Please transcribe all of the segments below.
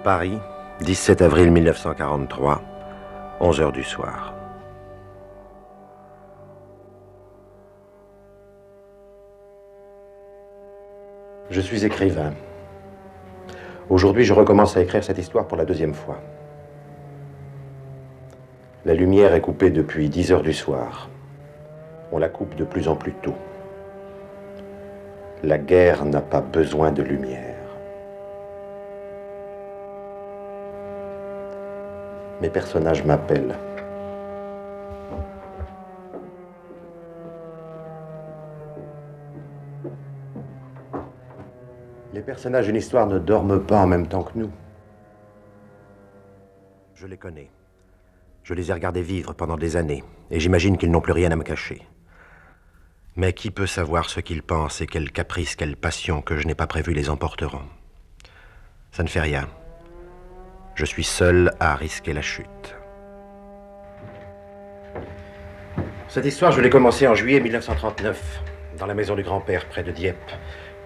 Paris, 17 avril 1943, 11 heures du soir. Je suis écrivain. Aujourd'hui, je recommence à écrire cette histoire pour la deuxième fois. La lumière est coupée depuis 10 heures du soir. On la coupe de plus en plus tôt. La guerre n'a pas besoin de lumière. Mes personnages m'appellent. Les personnages d'une histoire ne dorment pas en même temps que nous. Je les connais. Je les ai regardés vivre pendant des années, et j'imagine qu'ils n'ont plus rien à me cacher. Mais qui peut savoir ce qu'ils pensent et quels caprices, quelles passions que je n'ai pas prévu les emporteront? Ça ne fait rien. Je suis seul à risquer la chute. Cette histoire, je l'ai commencée en juillet 1939, dans la maison du grand-père, près de Dieppe.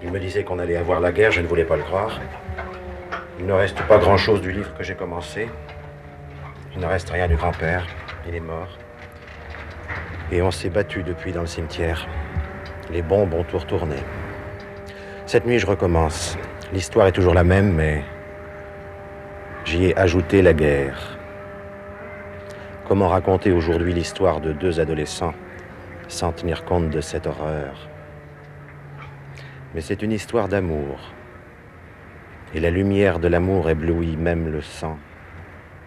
Il me disait qu'on allait avoir la guerre, je ne voulais pas le croire. Il ne reste pas grand-chose du livre que j'ai commencé. Il ne reste rien du grand-père, il est mort. Et on s'est battu depuis dans le cimetière. Les bombes ont tout retourné. Cette nuit, je recommence. L'histoire est toujours la même, mais j'y ai ajouté la guerre. Comment raconter aujourd'hui l'histoire de deux adolescents sans tenir compte de cette horreur? Mais c'est une histoire d'amour. Et la lumière de l'amour éblouit même le sang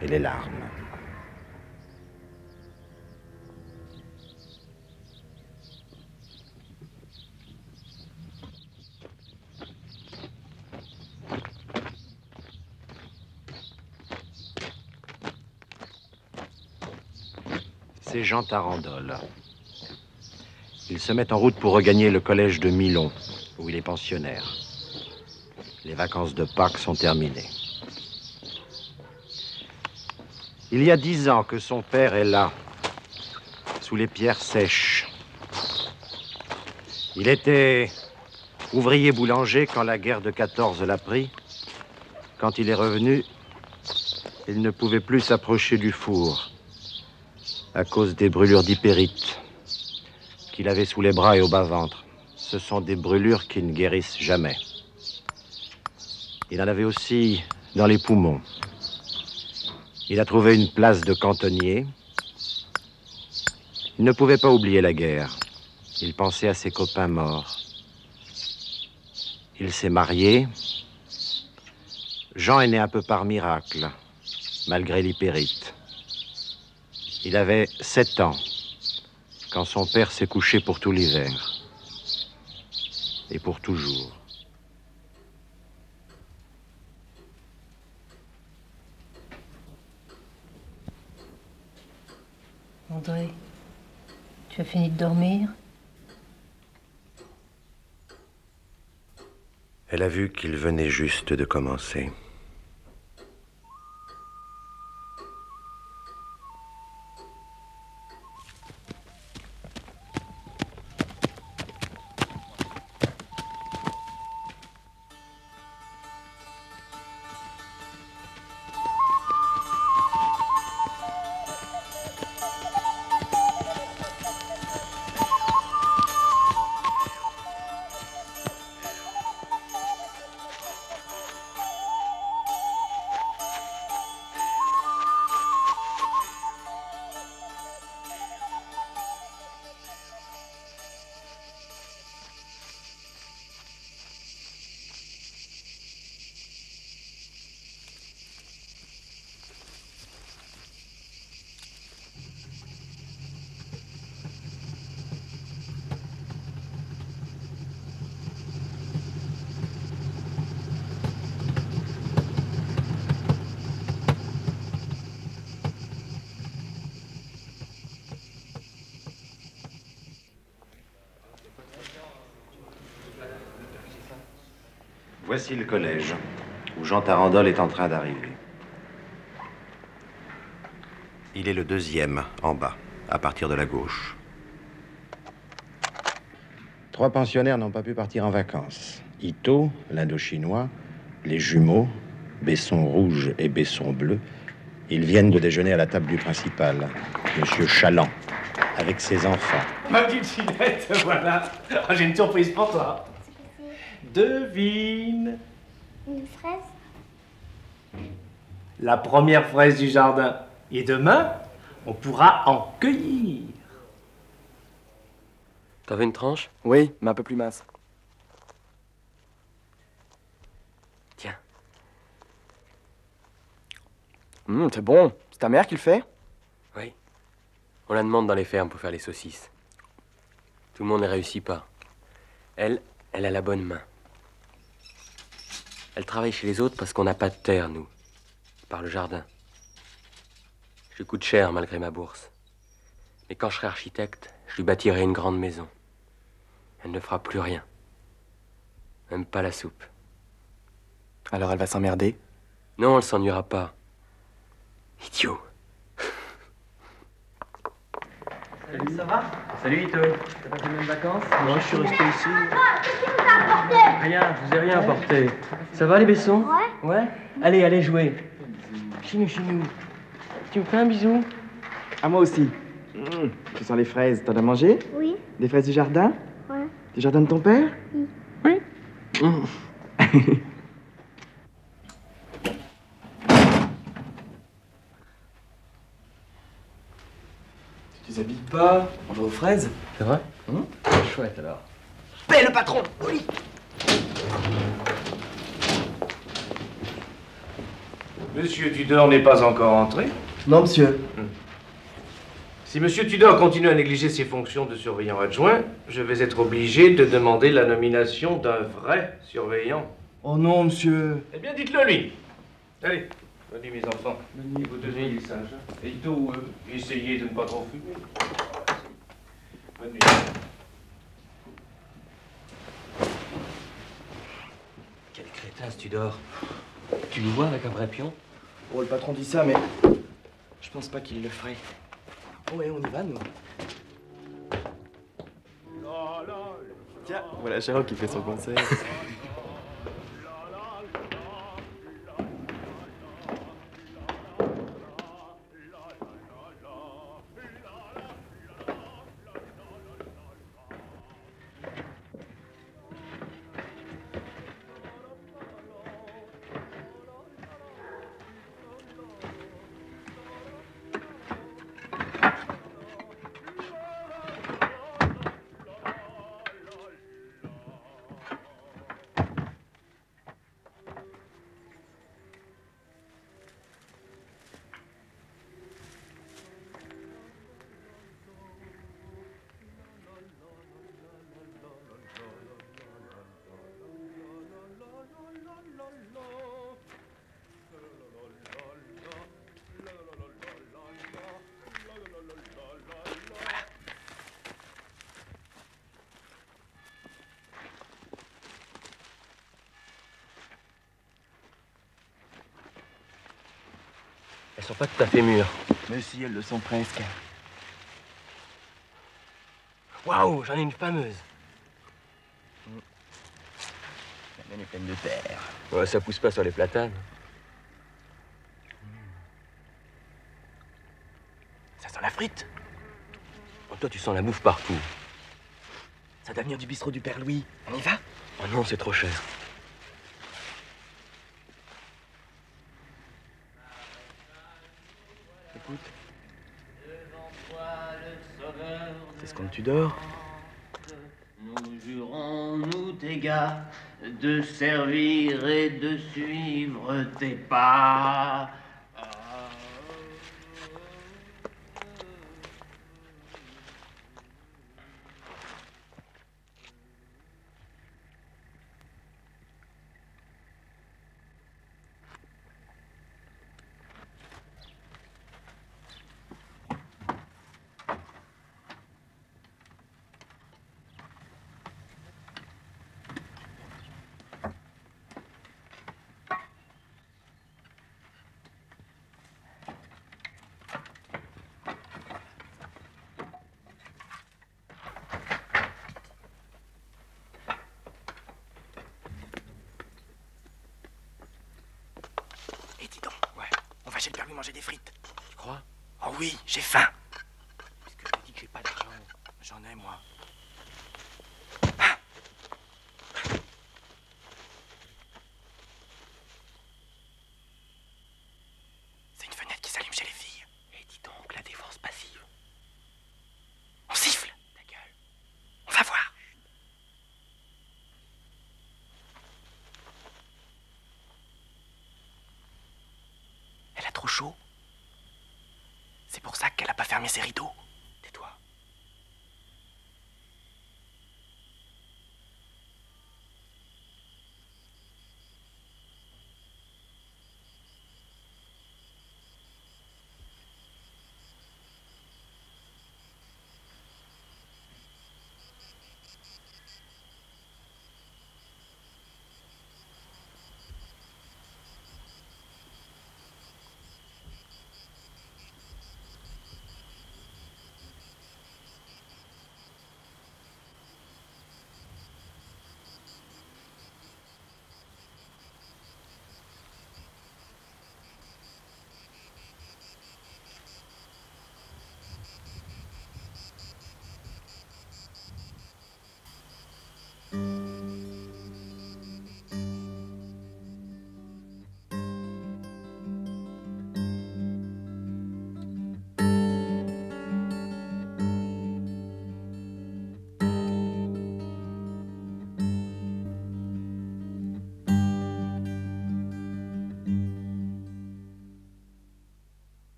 et les larmes. C'est Jean Tarandol. Il se met en route pour regagner le collège de Milon, où il est pensionnaire. Les vacances de Pâques sont terminées. Il y a 10 ans que son père est là, sous les pierres sèches. Il était ouvrier boulanger quand la guerre de 14 l'a pris. Quand il est revenu, il ne pouvait plus s'approcher du four à cause des brûlures d'hypérite qu'il avait sous les bras et au bas-ventre. Ce sont des brûlures qui ne guérissent jamais. Il en avait aussi dans les poumons. Il a trouvé une place de cantonnier. Il ne pouvait pas oublier la guerre. Il pensait à ses copains morts. Il s'est marié. Jean est né un peu par miracle, malgré l'hypérite. Il avait 7 ans quand son père s'est couché pour tout l'hiver. Et pour toujours. André, tu as fini de dormir? Elle a vu qu'il venait juste de commencer. Voici le collège, où Jean Tarandol est en train d'arriver. Il est le deuxième, en bas, à partir de la gauche. 3 pensionnaires n'ont pas pu partir en vacances. Ito, l'Indo-Chinois, les jumeaux Besson rouge et Besson bleu, ils viennent de déjeuner à la table du principal, Monsieur Chaland, avec ses enfants. Ma petite Ginette, voilà. Ah, j'ai une surprise pour toi. Devine. Une fraise? La première fraise du jardin. Et demain, on pourra en cueillir. T'en veux une tranche? Oui, mais un peu plus mince. Tiens. C'est bon. C'est ta mère qui le fait? Oui. On la demande dans les fermes pour faire les saucisses. Tout le monde ne réussit pas. Elle a la bonne main. Elle travaille chez les autres parce qu'on n'a pas de terre, nous. Par le jardin. Je lui coûte cher malgré ma bourse. Mais quand je serai architecte, je lui bâtirai une grande maison. Elle ne fera plus rien. Même pas la soupe. Alors elle va s'emmerder? Non, elle s'ennuiera pas. Idiot. Salut, ça va? Salut, Ito. T'as passé les mêmes vacances? Moi, je suis resté ici. Qu'est-ce que vous apporté? Rien, je vous ai rien apporté. Ça va, les Bessons? Ouais. Ouais? Allez, allez jouer. Chez nous. Tu me fais un bisou? À moi aussi. Tu sens les fraises. T'en as mangé? Oui. Des fraises du jardin? Ouais. Du jardin de ton père? Oui. Tu déshabilles pas. On va aux fraises. C'est vrai? Chouette, alors. Paix le patron! Oui! Monsieur Tudor n'est pas encore entré. Non, monsieur. Si Monsieur Tudor continue à négliger ses fonctions de surveillant adjoint, je vais être obligé de demander la nomination d'un vrai surveillant. Oh non, monsieur. Eh bien, dites-le lui. Allez, bonne nuit, mes enfants. Et vous deux, soyez sages. Hein. Et Ito, essayez de ne pas trop fumer. Bonne nuit. Quelle crétasse, tu dors. Tu nous vois avec un vrai pion? Oh, le patron dit ça, mais je pense pas qu'il le ferait. Ouais, on y va, nous. Tiens, voilà Charo qui fait son concert. Elles sont pas tout à fait mûres. Mais si, elles le sont presque. Waouh, j'en ai une fameuse. La mienne est pleine de terre. Ouais, ça pousse pas sur les platanes. Ça sent la frite. Oh, toi, tu sens la bouffe partout. Ça doit venir du bistrot du Père Louis. On y va? Oh non, c'est trop cher. Écoute. C'est ce qu'on tu dors. Nous jurons, nous tes gars, de servir et de suivre tes pas. manger des frites. Tu crois? Oh oui, j'ai faim. Puisque je te dis que j'ai pas d'argent. J'en ai, moi. C'est une fenêtre qui s'allume chez les filles. Et dis donc, la défense passive. On siffle. Ta gueule. On va voir. Elle a trop chaud. C'est pour ça qu'elle a pas fermé ses rideaux. Tais-toi.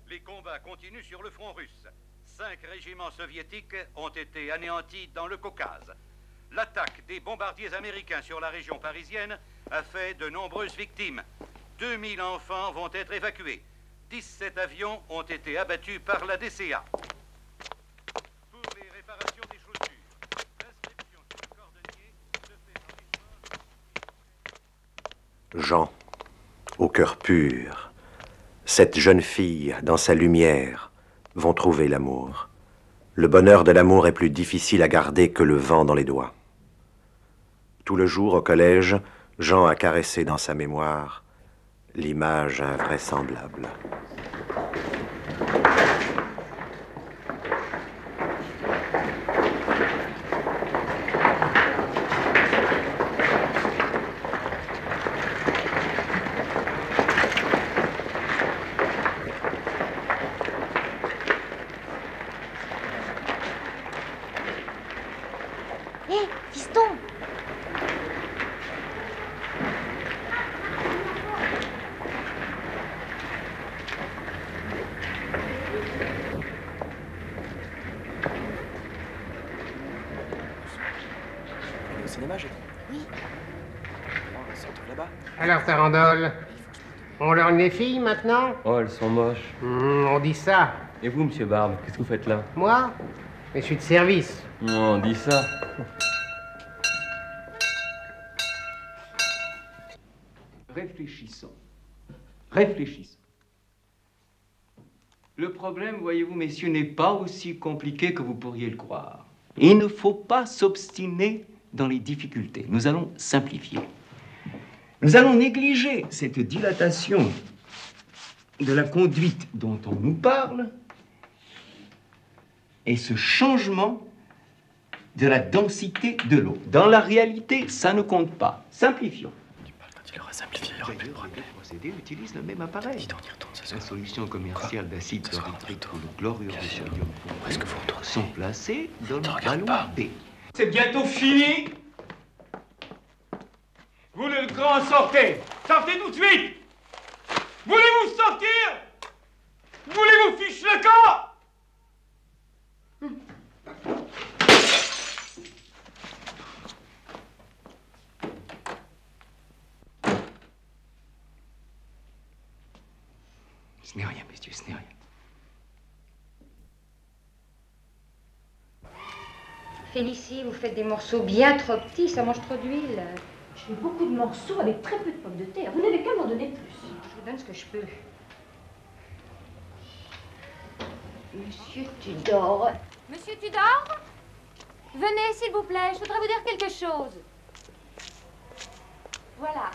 Les combats continuent sur le front russe. 5 régiments soviétiques ont été anéantis dans le Caucase. L'attaque des bombardiers américains sur la région parisienne a fait de nombreuses victimes. 2000 enfants vont être évacués. 17 avions ont été abattus par la DCA. Pour les réparations des chaussures, l'inscription sur le cordonnier se fait dans les... Jean, au cœur pur, cette jeune fille, dans sa lumière, vont trouver l'amour. Le bonheur de l'amour est plus difficile à garder que le vent dans les doigts. Tout le jour, au collège, Jean a caressé dans sa mémoire l'image invraisemblable. Hé, fiston! Au cinéma, j'ai dit. Oui. On se retrouve là-bas. Alors, Tarandole, on leur les filles maintenant? Oh, elles sont moches. On dit ça. Et vous, monsieur Barbe, qu'est-ce que vous faites là? Moi? Mais je suis de service. Non, on dit ça. Réfléchissons. Réfléchissons. Le problème, voyez-vous, messieurs, n'est pas aussi compliqué que vous pourriez le croire. Il ne faut pas s'obstiner dans les difficultés. Nous allons simplifier. Nous allons négliger cette dilatation de la conduite dont on nous parle et ce changement de la densité de l'eau. Dans la réalité, ça ne compte pas. Simplifions. Quand il aura simplifié, il y aura plus de problème. Les procédés utilisent le même appareil. Dis donc, on y retourne ce La soir. solution commerciale d'acide Ce soir, chlorhydrique on ou le chlorure de sodium Où est-ce que vous retournez? sont placés dans Te le regarde ballon pas. B. C'est bientôt fini. Vous le grand sortez. Sortez tout de suite. Voulez-vous sortir? Voulez-vous fiche le camp? Ce n'est rien, messieurs, ce n'est rien. Félicie, vous faites des morceaux bien trop petits, ça mange trop d'huile. Je fais beaucoup de morceaux avec très peu de pommes de terre. Vous n'avez qu'à m'en donner plus. Je vous donne ce que je peux. Monsieur Tudor. Monsieur Tudor? Venez, s'il vous plaît, je voudrais vous dire quelque chose. Voilà.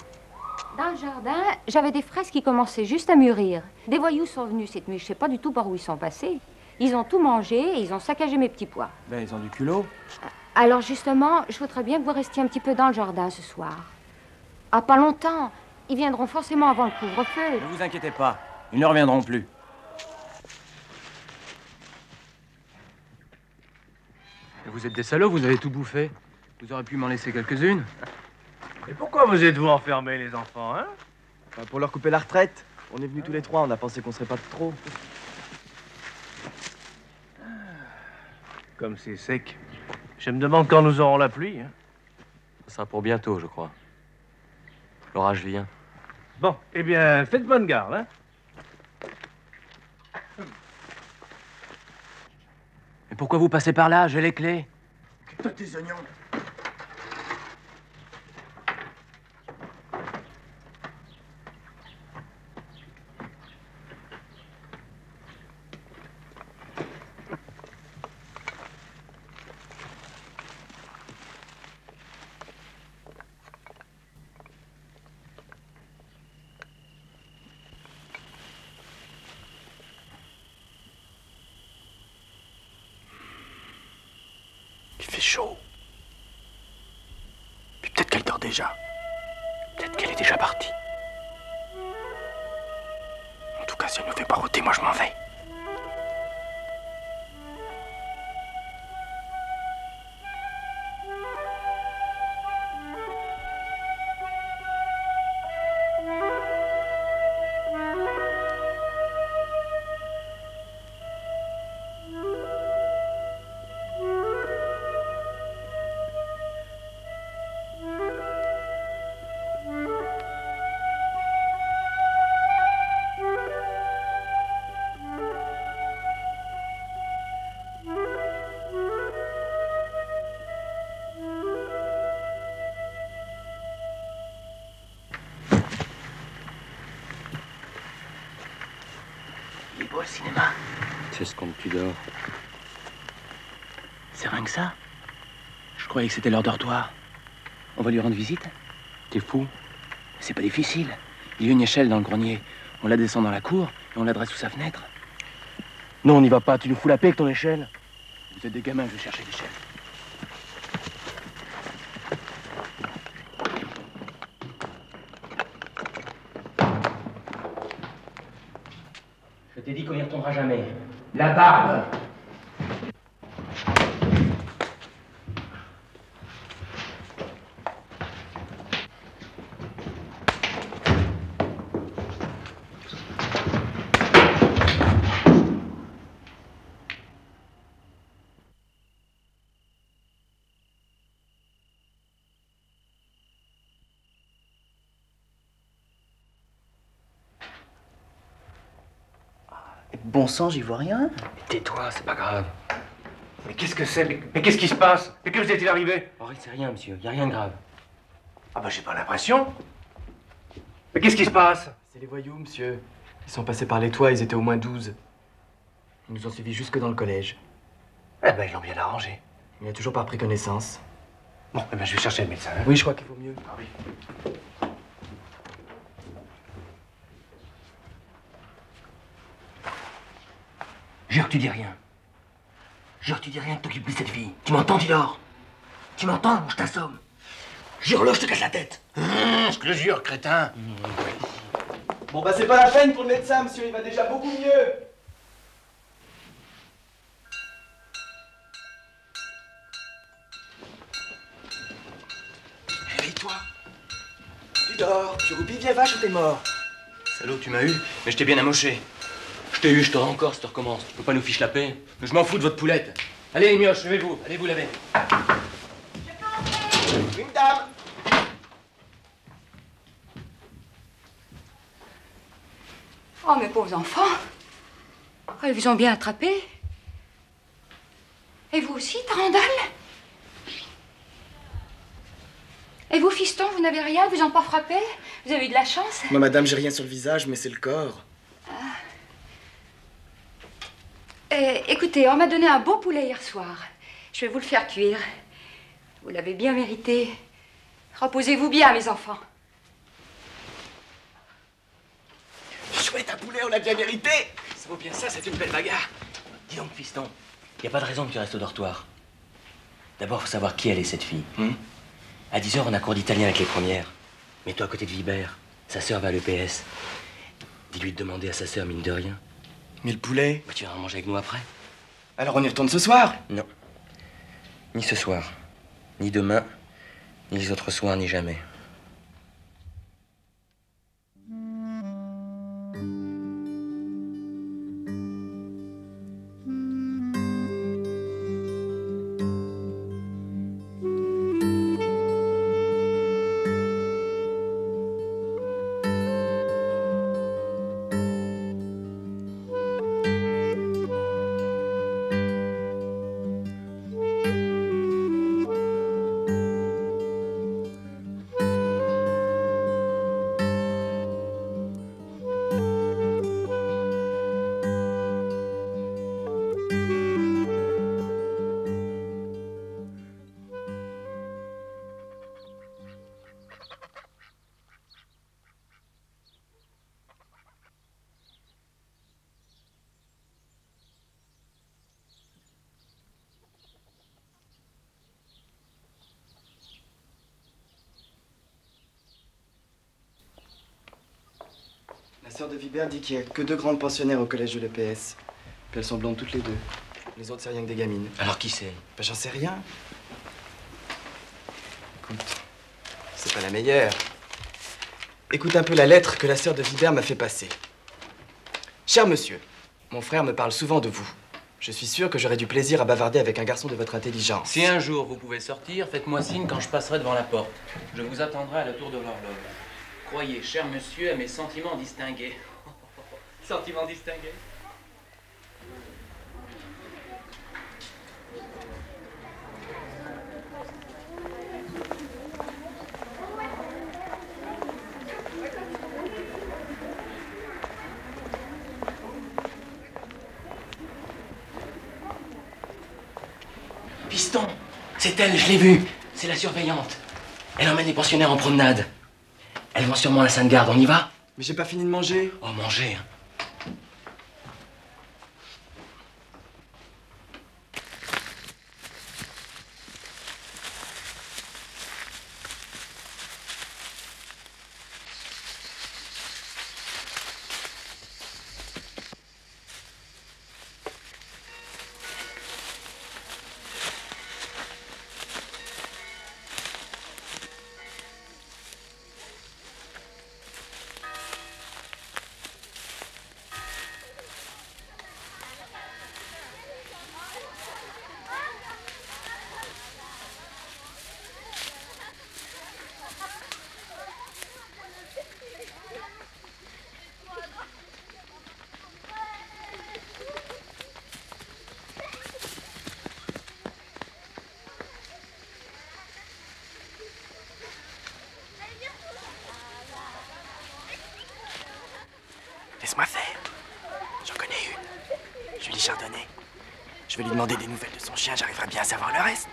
Dans le jardin, j'avais des fraises qui commençaient juste à mûrir. Des voyous sont venus cette nuit, je sais pas du tout par où ils sont passés. Ils ont tout mangé et ils ont saccagé mes petits pois. Ben, ils ont du culot. Alors justement, je voudrais bien que vous restiez un petit peu dans le jardin ce soir. Ah, pas longtemps. Ils viendront forcément avant le couvre-feu. Ne vous inquiétez pas, ils ne reviendront plus. Vous êtes des salauds, vous avez tout bouffé. Vous auriez pu m'en laisser quelques-unes. Et pourquoi vous êtes-vous enfermés, les enfants, hein? Enfin, pour leur couper la retraite. On est venus tous les trois, on a pensé qu'on serait pas trop. Comme c'est sec. Je me demande quand nous aurons la pluie. Hein. Ça sera pour bientôt, je crois. L'orage vient. Bon, eh bien, faites bonne garde, hein? Mais pourquoi vous passez par là? J'ai les clés. T'as tes oignons. Il fait chaud. Puis peut-être qu'elle dort déjà. Peut-être qu'elle est déjà partie. En tout cas, si elle ne fait pas rôter, moi je m'en vais. Il est beau le cinéma. C'est ce qu'on tu dors. C'est rien que ça. Je croyais que c'était leur dortoir. On va lui rendre visite? T'es fou? C'est pas difficile. Il y a une échelle dans le grenier. On la descend dans la cour et on l'adresse sous sa fenêtre. Non, on n'y va pas, tu nous fous la paix avec ton échelle. Vous êtes des gamins, je vais chercher l'échelle. Je t'ai dit qu'on n'y retournera jamais. La barbe! Bon sang, j'y vois rien. Tais-toi, c'est pas grave. Mais qu'est-ce que c'est? Mais qu'est-ce qui se passe? Mais que vous est-il arrivé? Oh, c'est rien, monsieur. Y a rien de grave. Ah bah j'ai pas l'impression. Mais qu'est-ce qui se passe? C'est les voyous, monsieur. Ils sont passés par les toits, ils étaient au moins 12. Ils nous ont suivis jusque dans le collège. Eh ben ils l'ont bien arrangé. Il n'a toujours pas pris connaissance. Bon, eh ben je vais chercher le médecin. Hein. Oui, je crois qu'il vaut mieux. Ah oui. Jure que tu dis rien. Jure que tu dis rien que t'occupes de cette fille. Tu m'entends, Tidor? Tu m'entends? Je t'assomme. Jure-le, je te casse la tête. Je te le jure, crétin. Bon, bah c'est pas la peine pour le médecin, monsieur, il va déjà beaucoup mieux. Réveille-toi. Tu dors, tu roupilles vieille vache ou t'es mort? Salaud, tu m'as eu, mais je t'ai bien amoché. Je t'ai eu, je t'aurai encore si tu recommences. Tu peux pas nous ficher la paix. Mais je m'en fous de votre poulette. Allez, les mioches, levez-vous. Allez vous laver. Oui, madame. Oh, mes pauvres enfants. Oh, ils vous ont bien attrapés. Et vous aussi, Tarandal? Et vous, fiston, vous n'avez rien? Vous n'ont pas frappé? Vous avez eu de la chance? Moi, madame, j'ai rien sur le visage, mais c'est le corps. Écoutez, on m'a donné un beau poulet hier soir. Je vais vous le faire cuire. Vous l'avez bien mérité. Reposez-vous bien, mes enfants. Chouette, un poulet, on l'a bien mérité. Ça vaut bien ça, c'est une belle bagarre. Dis donc, fiston, y a pas de raison que tu restes au dortoir. D'abord, faut savoir qui elle est, cette fille. À 10h, on a cours d'italien avec les premières. Mets-toi à côté de Vibert. Sa sœur va à l'EPS. Dis-lui de demander à sa sœur, mine de rien. Mais le poulet? Bah, tu viendras manger avec nous après. Alors on y retourne ce soir? Non. Ni ce soir, ni demain, ni les autres soirs, ni jamais. La sœur de Vibert dit qu'il n'y a que 2 grandes pensionnaires au collège de l'EPS. Puis elles sont blondes toutes les 2. Les autres, c'est rien que des gamines. Alors qui c'est? Ben, j'en sais rien. Écoute, c'est pas la meilleure. Écoute un peu la lettre que la sœur de Vibert m'a fait passer. Cher monsieur, mon frère me parle souvent de vous. Je suis sûr que j'aurai du plaisir à bavarder avec un garçon de votre intelligence. Si un jour vous pouvez sortir, faites-moi signe quand je passerai devant la porte. Je vous attendrai à la tour de l'horloge. Croyez, cher monsieur, à mes sentiments distingués. Sentiments distingués? Piston, c'est elle, je l'ai vue. C'est la surveillante. Elle emmène les pensionnaires en promenade. Elles vont sûrement à la Sainte-Garde, on y va? Mais j'ai pas fini de manger. Oh, manger, hein. Laisse-moi faire. J'en connais une. Julie Chardonnay. Je vais lui demander des nouvelles de son chien, j'arriverai bien à savoir le reste.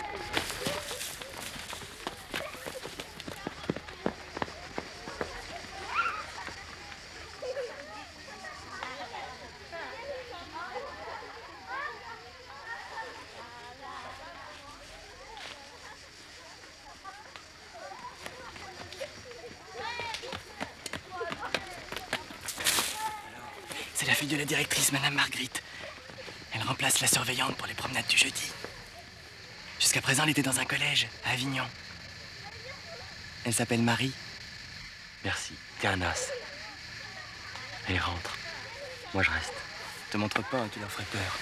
C'est la fille de la directrice, Madame Marguerite. Elle remplace la surveillante pour les promenades du jeudi. Jusqu'à présent, elle était dans un collège, à Avignon. Elle s'appelle Marie. Merci, t'es un as. Allez, rentre. Moi, je reste. Te montre pas, hein, tu leur ferais peur.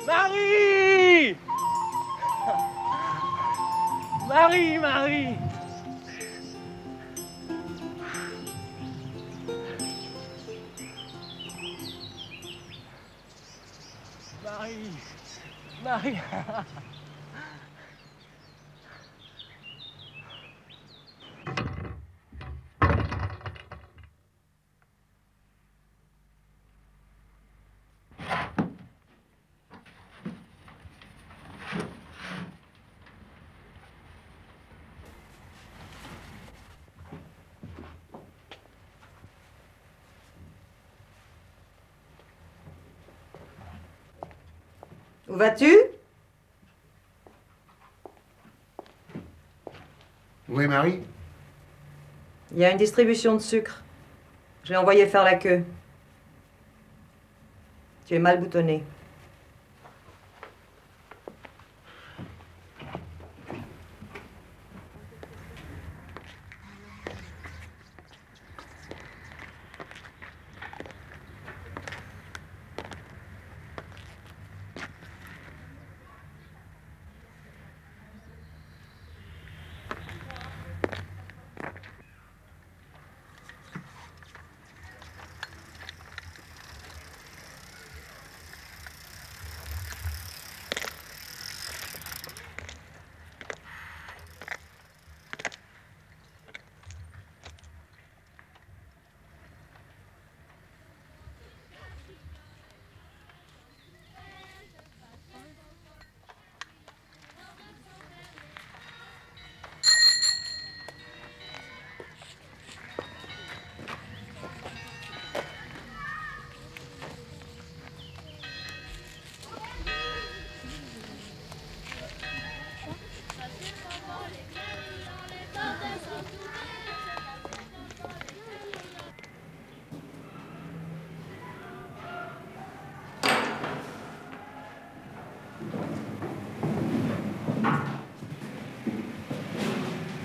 Marie! Marie, Marie! Marie! Marie! Où vas-tu? Où est Marie? Il y a une distribution de sucre. J'ai envoyé faire la queue. Tu es mal boutonné.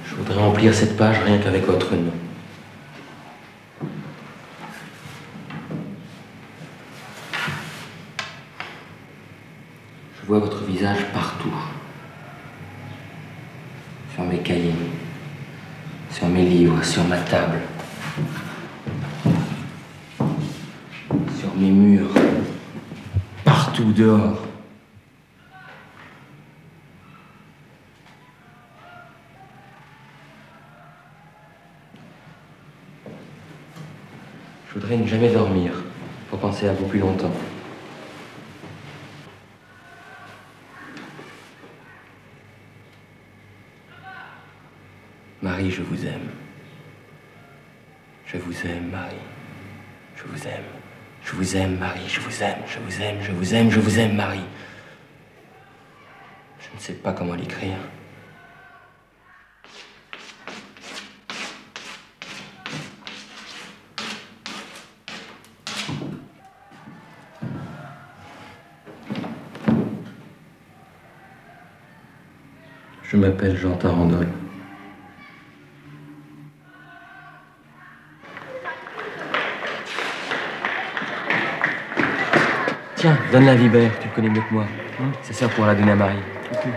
Je voudrais remplir cette page rien qu'avec votre nom. Je vois votre visage partout. Sur mes cahiers, sur mes livres, sur ma table, sur mes murs, partout dehors. Je voudrais ne jamais dormir pour penser à vous plus longtemps. Marie, je vous aime. Je vous aime, Marie. Je vous aime. Je vous aime, Marie. Je vous aime. Je vous aime. Je vous aime. Je vous aime, Marie. Je ne sais pas comment l'écrire. Je m'appelle Jean Tarandol. Tiens, donne-la à Vibert, tu le connais mieux que moi. Ça sert pour la donner à Marie. Okay.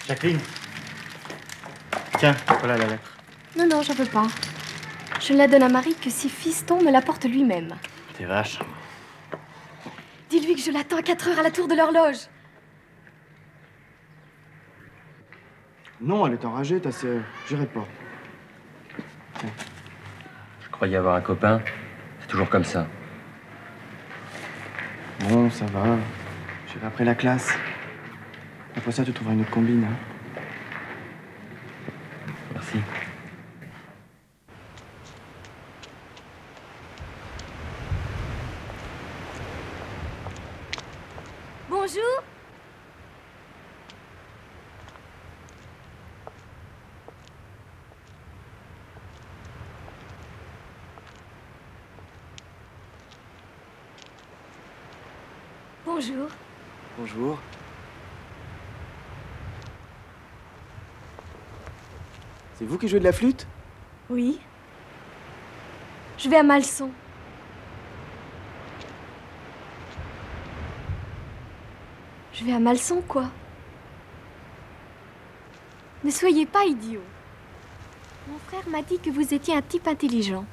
Jacqueline. Tiens, voilà la lettre. Non, non, j'en veux pas. Je ne la donne à Marie que si Fiston me l'apporte lui-même. T'es vache. Dis-lui que je l'attends à 4 heures à la tour de l'horloge. Non, elle est enragée, ta sœur. J'irai pas. Tiens. Je croyais avoir un copain. C'est toujours comme ça. Bon, ça va. J'irai après la classe. Après ça, tu trouveras une autre combine. Hein. Merci. Bonjour. Bonjour. Bonjour. C'est vous qui jouez de la flûte? Oui. Je vais à Malson. Je vais à Malson, quoi. Ne soyez pas idiot. Mon frère m'a dit que vous étiez un type intelligent.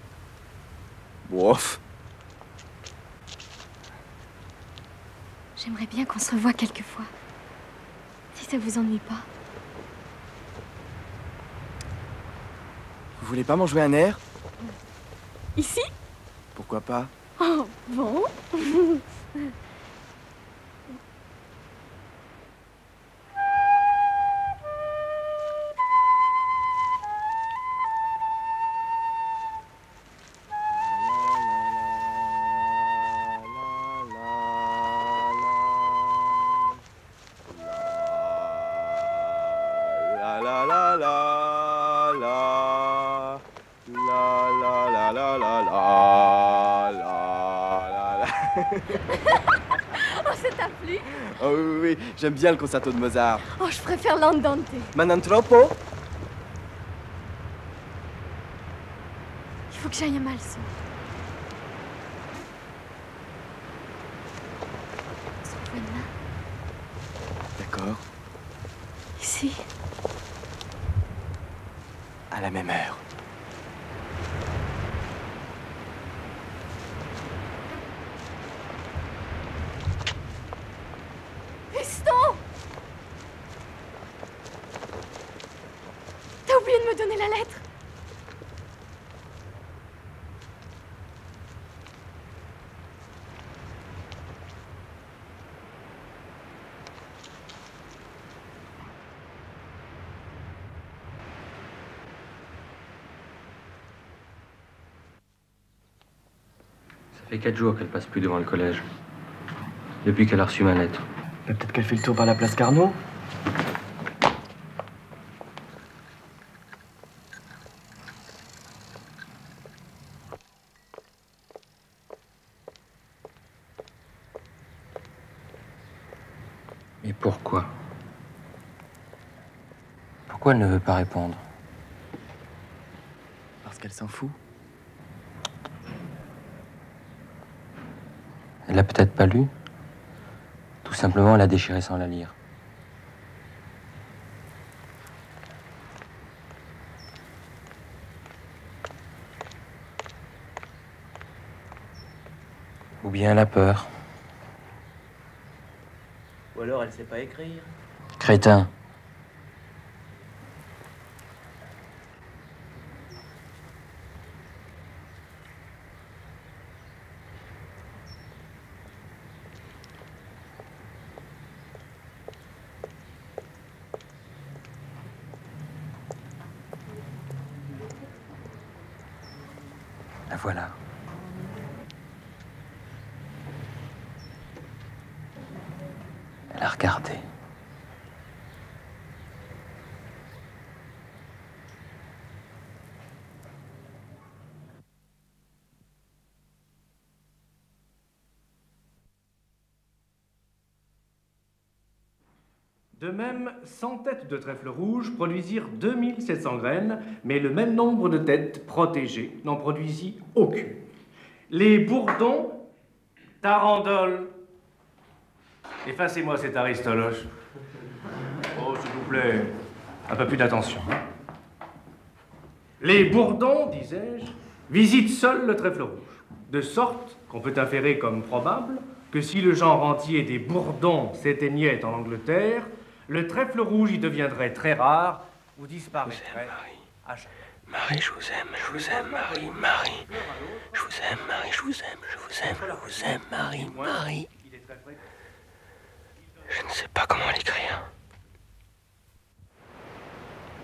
Bof. J'aimerais bien qu'on se revoie quelquefois. Si ça vous ennuie pas. Vous voulez pas m'en jouer un air? Ici? Pourquoi pas? Oh, bon. Oh, ça t'a plu? Oh oui, oui, j'aime bien le concerto de Mozart. Oh, je préfère l'andante. Ma non troppo? Il faut que j'aille à Malson. On se revoit demain. D'accord. Ici? À la même heure. Fiston! T'as oublié de me donner la lettre? Ça fait 4 jours qu'elle passe plus devant le collège. Depuis qu'elle a reçu ma lettre. Peut-être qu'elle fait le tour par la place Carnot. Et pourquoi? Pourquoi elle ne veut pas répondre? Parce qu'elle s'en fout. Elle l'a peut-être pas lu. Tout simplement, elle a déchiré sans la lire. Ou bien elle a peur. Ou alors elle sait pas écrire. Crétin. La voilà. Elle a regardé. De même, 100 têtes de trèfle rouge produisirent 2700 graines, mais le même nombre de têtes protégées n'en produisit aucune. Les bourdons, tarandoles... Effacez-moi cet aristoloche. Oh, s'il vous plaît, un peu plus d'attention. Les bourdons, disais-je, visitent seuls le trèfle rouge, de sorte qu'on peut inférer comme probable que si le genre entier des bourdons s'éteignait en Angleterre, le trèfle rouge y deviendrait très rare ou disparaîtrait à jamais. Marie, je vous aime, Marie, Marie. Je vous aime, Marie, je vous aime, je vous aime, je vous aime, Marie, Marie. Je ne sais pas comment l'écrire.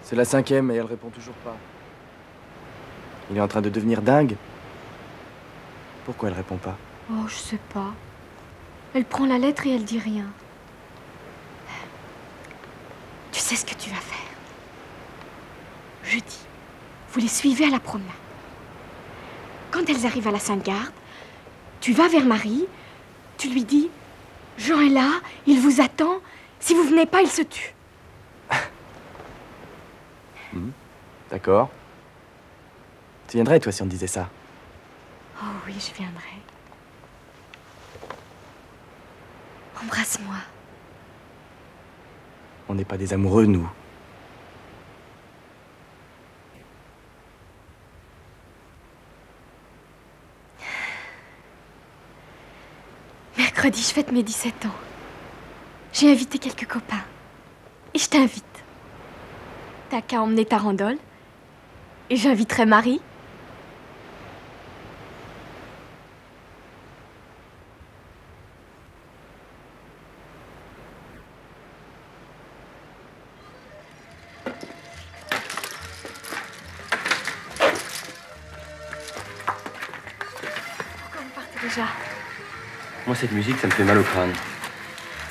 C'est la 5e et elle répond toujours pas. Il est en train de devenir dingue. Pourquoi elle répond pas? Oh, je sais pas. Elle prend la lettre et elle dit rien. Tu sais ce que tu vas faire. Jeudi, vous les suivez à la promenade. Quand elles arrivent à la Sainte-Garde, tu vas vers Marie, tu lui dis « Jean est là, il vous attend, si vous venez pas, il se tue. » D'accord. Tu viendrais, toi, si on te disait ça? Oh oui, je viendrai. Embrasse-moi. On n'est pas des amoureux, nous. Mercredi, je fête mes 17 ans. J'ai invité quelques copains. Et je t'invite. T'as qu'à emmener ta randole. Et j'inviterai Marie. Pourquoi vous partez déjà? Moi, cette musique, ça me fait mal au crâne.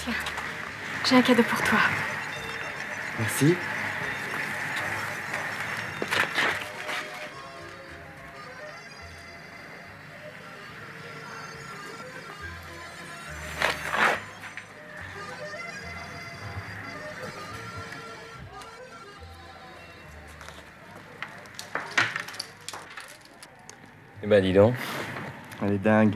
Tiens, j'ai un cadeau pour toi. Merci. Eh ben, dis donc. Elle est dingue.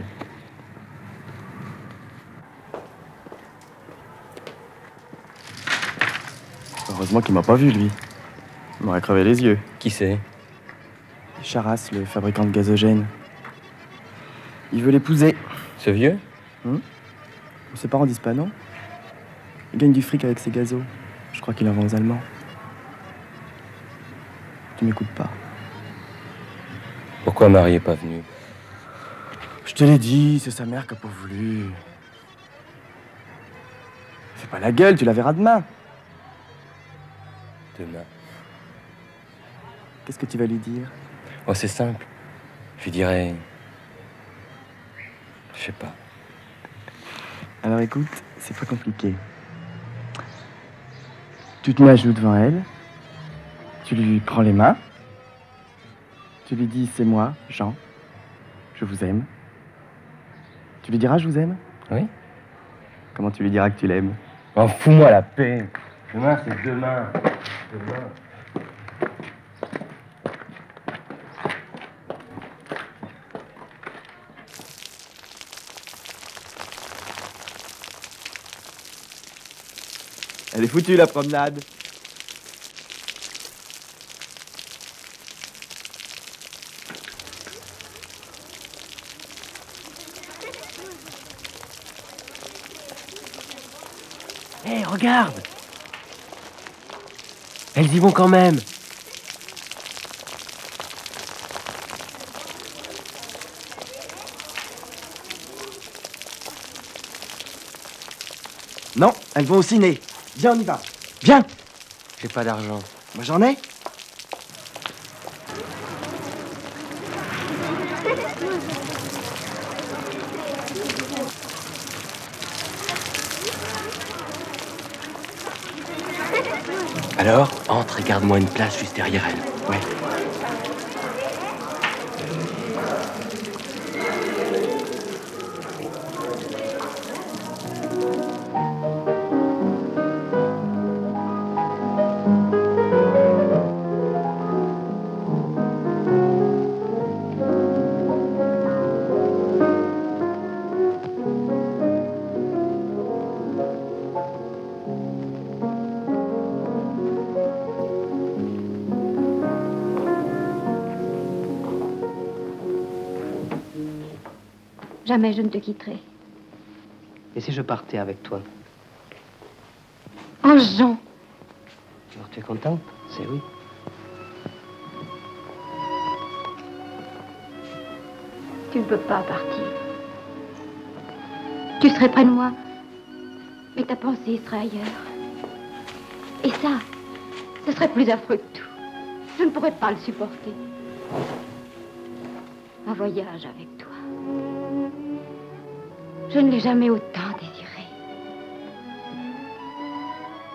Heureusement qu'il m'a pas vu, lui. Il m'aurait crevé les yeux. Qui c'est? Charas, le fabricant de gazogène. Il veut l'épouser. Ce vieux? Ses parents disent pas non. Il gagne du fric avec ses gazos. Je crois qu'il en vend aux Allemands. Tu m'écoutes pas. Pourquoi Marie est pas venue? Je te l'ai dit, c'est sa mère qui a pas voulu. Fais pas la gueule, tu la verras demain. Demain. Qu'est-ce que tu vas lui dire? Oh, c'est simple. Je lui dirais... Je sais pas. Alors écoute, c'est pas compliqué. Tu te mets à genoux devant elle. Tu lui prends les mains. Tu lui dis, c'est moi, Jean. Je vous aime. Tu lui diras, je vous aime? Oui. Comment tu lui diras que tu l'aimes? Oh, fous-moi la paix. Demain, c'est demain. Demain. Elle est foutue, la promenade. Hé, regarde! Elles y vont quand même! Non, elles vont au ciné. Viens, on y va. Viens! J'ai pas d'argent. Moi, j'en ai. Alors, entre et garde-moi une place juste derrière elle. Ouais. Jamais je ne te quitterai. Et si je partais avec toi? Oh, Jean! Alors tu es contente? C'est oui. Tu ne peux pas partir. Tu serais près de moi, mais ta pensée serait ailleurs. Et ça, ce serait plus affreux que tout. Je ne pourrais pas le supporter. Un voyage avec toi. Je ne l'ai jamais autant désiré.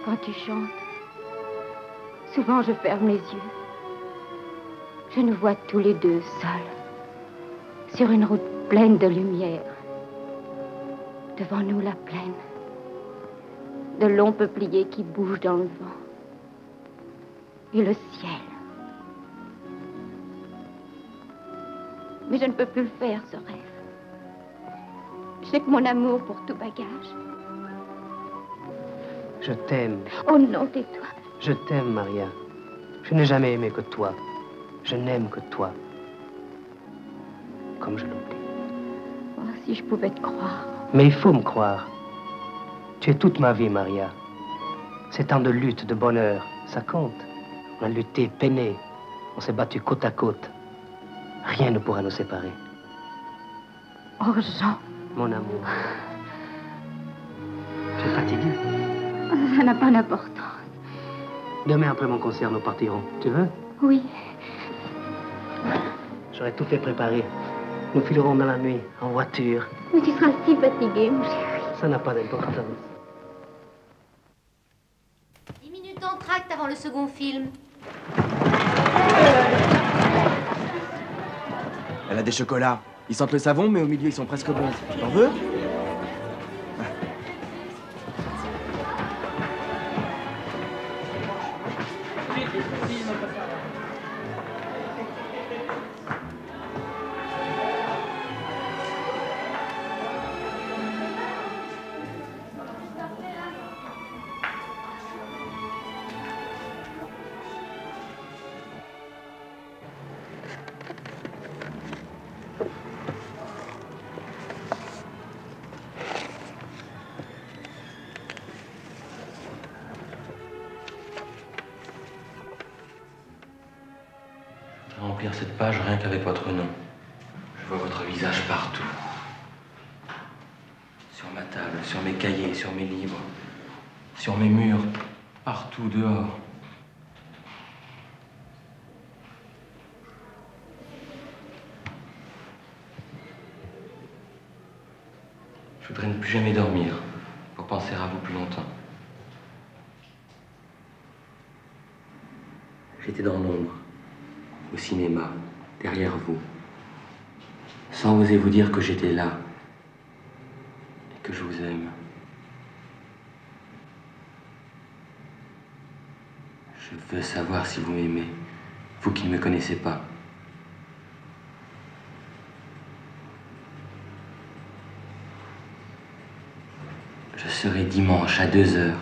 Quand tu chantes, souvent je ferme les yeux. Je nous vois tous les deux seuls, sur une route pleine de lumière. Devant nous, la plaine, de longs peupliers qui bougent dans le vent. Et le ciel, Mais je ne peux plus le faire, ce rêve. J'ai que mon amour pour tout bagage. Je t'aime. Oh non, tais-toi. Je t'aime, Maria. Je n'ai jamais aimé que toi. Je n'aime que toi. Comme je l'oublie. Oh, si je pouvais te croire. Mais il faut me croire. Tu es toute ma vie, Maria. Ces temps de lutte, de bonheur, ça compte. On a lutté, peiné. On s'est battu côte à côte. Rien ne pourra nous séparer. Oh, Jean. Mon amour. Tu es fatigué? Ça n'a pas d'importance. Demain, après mon concert, nous partirons. Tu veux? Oui. J'aurais tout fait préparer. Nous filerons dans la nuit, en voiture. Mais tu seras si fatigué, mon chéri. Ça n'a pas d'importance. 10 minutes d'entracte avant le second film. Elle a des chocolats. Ils sentent le savon, mais au milieu, ils sont presque bons. T'en veux? Remplir cette page rien qu'avec votre nom. Je vois votre visage partout. Sur ma table, sur mes cahiers, sur mes livres, sur mes murs, partout dehors. Je voudrais ne plus jamais dormir pour penser à vous plus longtemps. J'étais dans l'ombre, au cinéma, derrière vous, sans oser vous dire que j'étais là et que je vous aime. Je veux savoir si vous m'aimez, vous qui ne me connaissez pas. Je serai dimanche à 2 heures,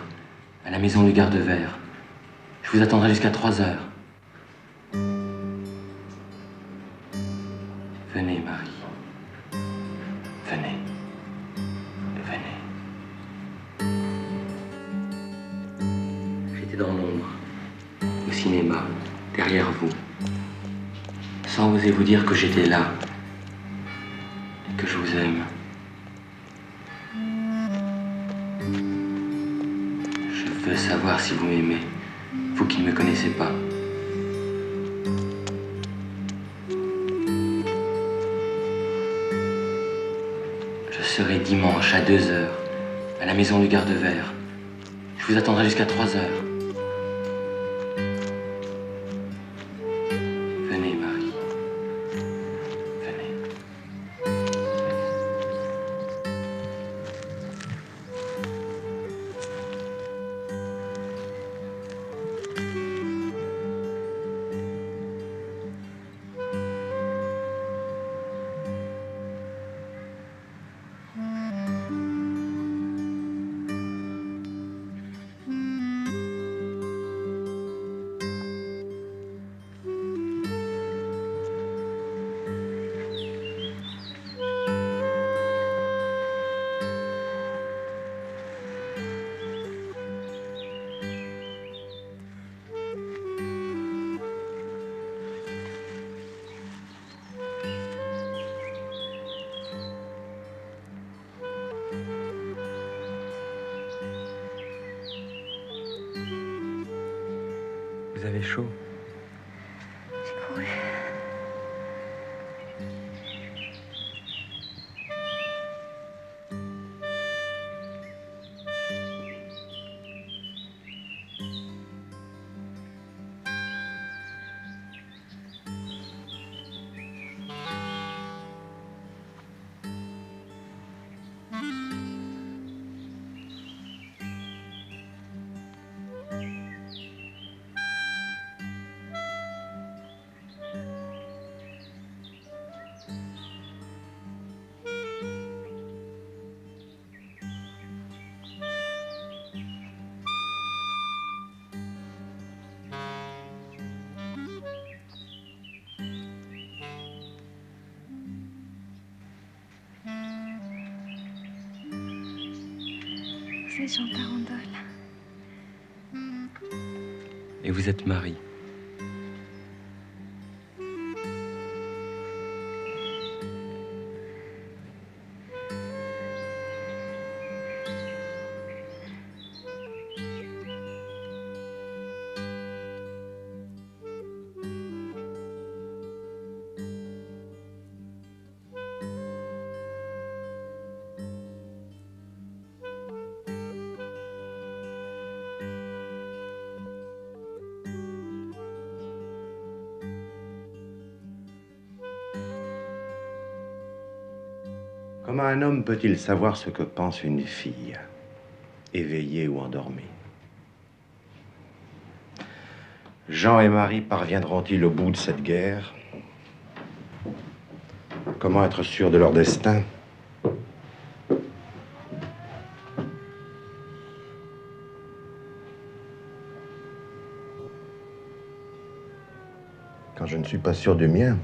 à la maison du garde-vert. Je vous attendrai jusqu'à 3 heures. Venez, Marie. Venez. Venez. J'étais dans l'ombre, au cinéma, derrière vous, sans oser vous dire que j'étais là et que je vous aime. Je veux savoir si vous m'aimez, vous qui ne me connaissez pas. Je serai dimanche à 2 heures, à la maison du garde-vert. Je vous attendrai jusqu'à 3 heures. Venez, Marie. Venez. Vous avez chaud? J'ai couru. C'est Jean Tarandole. Et vous êtes Marie. Comment un homme peut-il savoir ce que pense une fille, éveillée ou endormie? Jean et Marie parviendront-ils au bout de cette guerre? Comment être sûr de leur destin? Quand je ne suis pas sûr du mien,